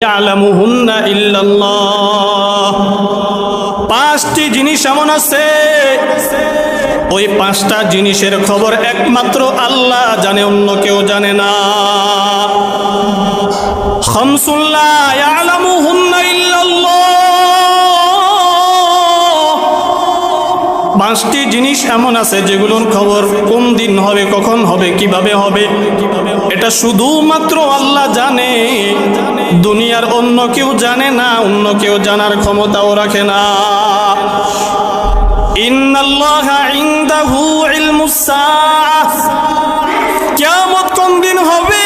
ইয়ালামুহুন্না ইল্লাল্লাহ। পাঁচটি জিনিস এমন আছে, ওই পাঁচটা জিনিসের খবর একমাত্র আল্লাহ জানে, অন্য কেউ জানে না। খামসুন লা ইয়ালামুহুন্না ইল্লাল্লাহ। পাঁচটি জিনিস এমন আছে যেগুলোর খবর কোন দিন হবে, কখন হবে, কিভাবে হবে, এটা শুধুমাত্র আল্লাহ জানে। দুনিয়ার অন্য কেউ জানে না, অন্য কেউ জানার ক্ষমতাও রাখে না। ইন্নাল্লাহা ইনদাহু ইলমুস সাআহ। কিয়ামত কোন দিন হবে,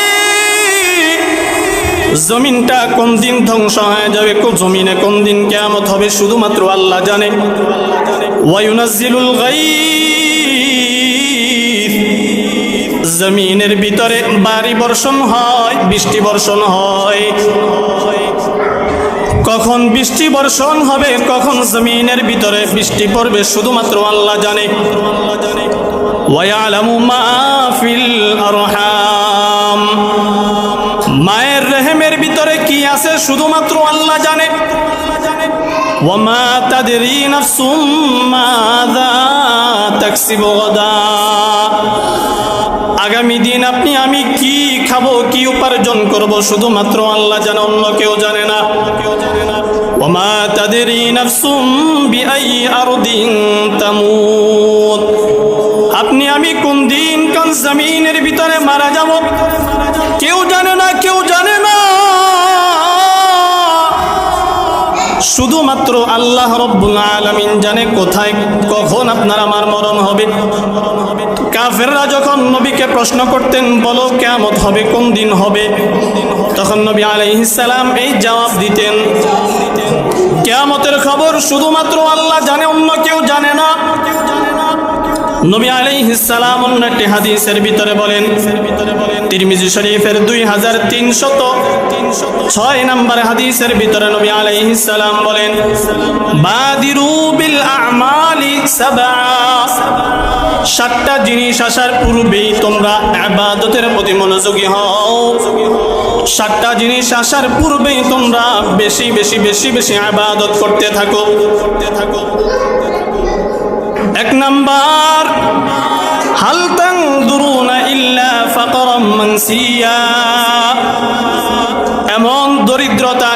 জমিনটা কোন দিন ধ্বংস হয়ে যাবে, জমিনে কোন দিন কিয়ামত হবে, শুধুমাত্র আল্লাহ জানে। ওয়া ইউনাজ্জিলুল গায়ব। জমিনের ভিতরে বারি বর্ষণ হয়, বৃষ্টি বর্ষণ হয়। কখন বৃষ্টি বর্ষণ হবে, কখন জমিনের ভিতরে বৃষ্টি পড়বে, শুধুমাত্র আল্লাহ জানে। ওয়া ইয়ালামু মা ফিল আরহাম। মায়ের রেহেমের ভিতরে কি আছে, শুধুমাত্র আল্লাহ জানে। ওয়া মা তাদরি নাফসুম মাযা তাকসিবু গাদা। আগামী দিন আপনি আমি কি খাবো, কি উপার্জন করব, শুধুমাত্র আল্লাহ জানে, অন্য কেউ জানে না। ওয়া মা তাদরি নাফসুম বিআইয়ি আরদিন তামুত। আপনি আমি কোন দিন কোন জমিনের ভিতরে মারা যাব, কেউ জানে না, কেউ জানে না। শুধুমাত্র আল্লাহ রব্বুল আলামিন জানে কোথায় কখন আপনার আমার মরণ হবে। কাফেররা যখন নবীকে প্রশ্ন করতেন, বলো কিয়ামত হবে কোন দিন হবে, তখন নবী আলাইহিস সালাম এই জবাব দিতেন, কিয়ামতের খবর শুধুমাত্র আল্লাহ জানে, অন্য কেউ জানে না। নবী আলাইহিস সালাম অন্য একটি হাদিসের ভিতরে বলেন, তিরমিজি শরীফের 2306 নম্বর হাদিসের ভিতরে নবী আলাইহিস সালাম বলেন, বাদিরু বিল আ'মালি সাবআ। সাতটা জিনিস আসার পূর্বেই তোমরা ইবাদতের প্রতি মনোযোগী হও। সাতটা জিনিস আসার পূর্বেই তোমরা বেশি বেশি বেশি বেশি ইবাদত করতে থাকো। এক নাম্বার, হাল তানদুরুনা ইল্লা ফাকরাম মানসিয়া। এমন দরিদ্রতা